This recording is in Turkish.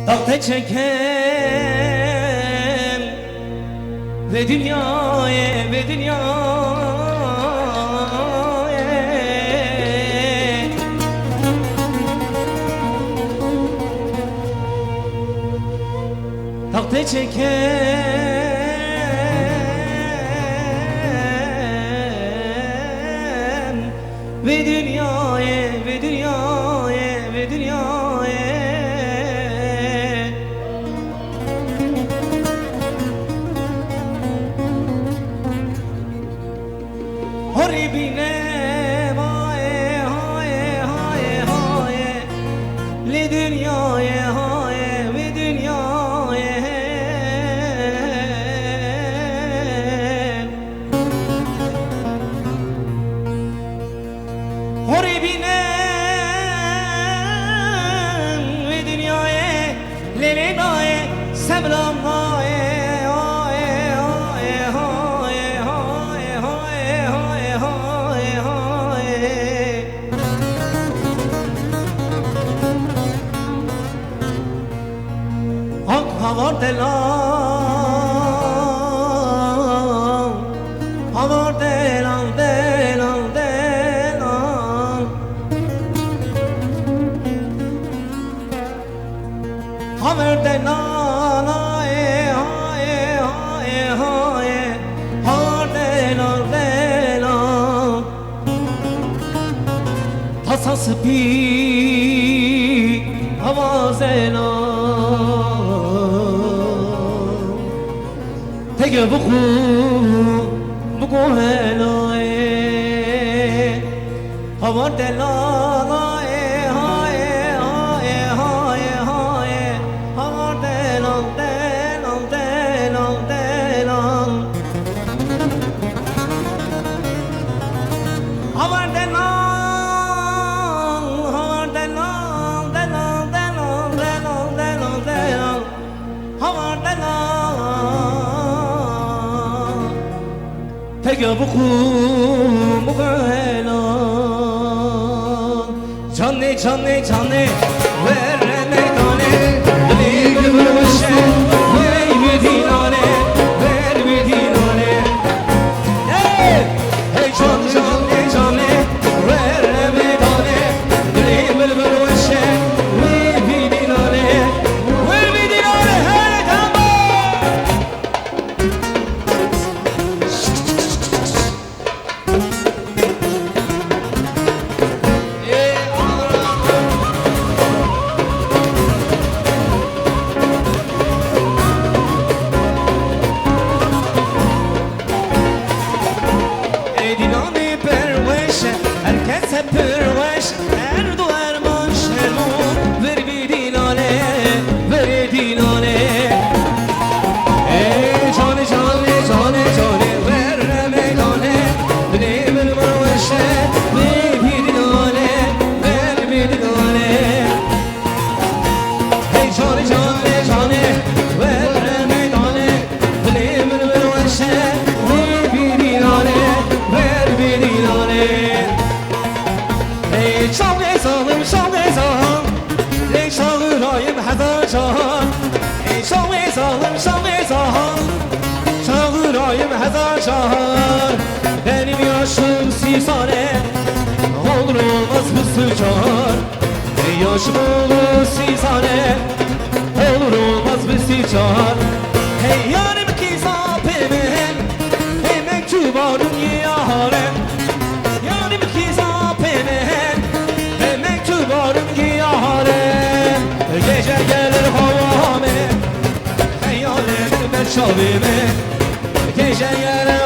Takte çeken ve dünyaya ve dünyaya takte çeken ve dünyaya ve dünyaya ve dünyaya Haribine vaye haye haye haye li dünyaya haye ve dünyaya Haribine ve dünyaya li naye seblam haye Havar delam, havar delam, delam, delam. Havar delam, haye, haye, haye, haye. Havar delam, delam. Tasası bir havazelam. Tege buku helaye Havar delalaye haye haye haye haye Havar delal delal delal delal Havar delal Havar delal delal delal delal delal delal Havar delal Tege buku helan Canne canne canne verre meydane Dili gümüşe ver bir dinare ver bir dinare Hey canne canne canne verre meydane Dili gümüşe ver bir dinare ver bir dinare her tamam Perveş erdu erman şermun ver bir dinare ver dinare cane cane cane cane ver meydane bile bir perveşe ver bir dinare ver bir dinare cane cane cane ver meydane bile bir perveşe ver bir dinare ver bir dinare Şam ezanım şam ezan Ey çağırayım hazar can Şam ezanım şam ezan Çağırayım hazar can Benim yaşım sisane Olur olmaz bu sıçar Yaşım olur sisane Olur olmaz bu sıçar Hey yarim ki zapemen Hey mektubarım yarem Yarim ki zapemen Gece gelir havame Hayallerim ben şavime Gece gelir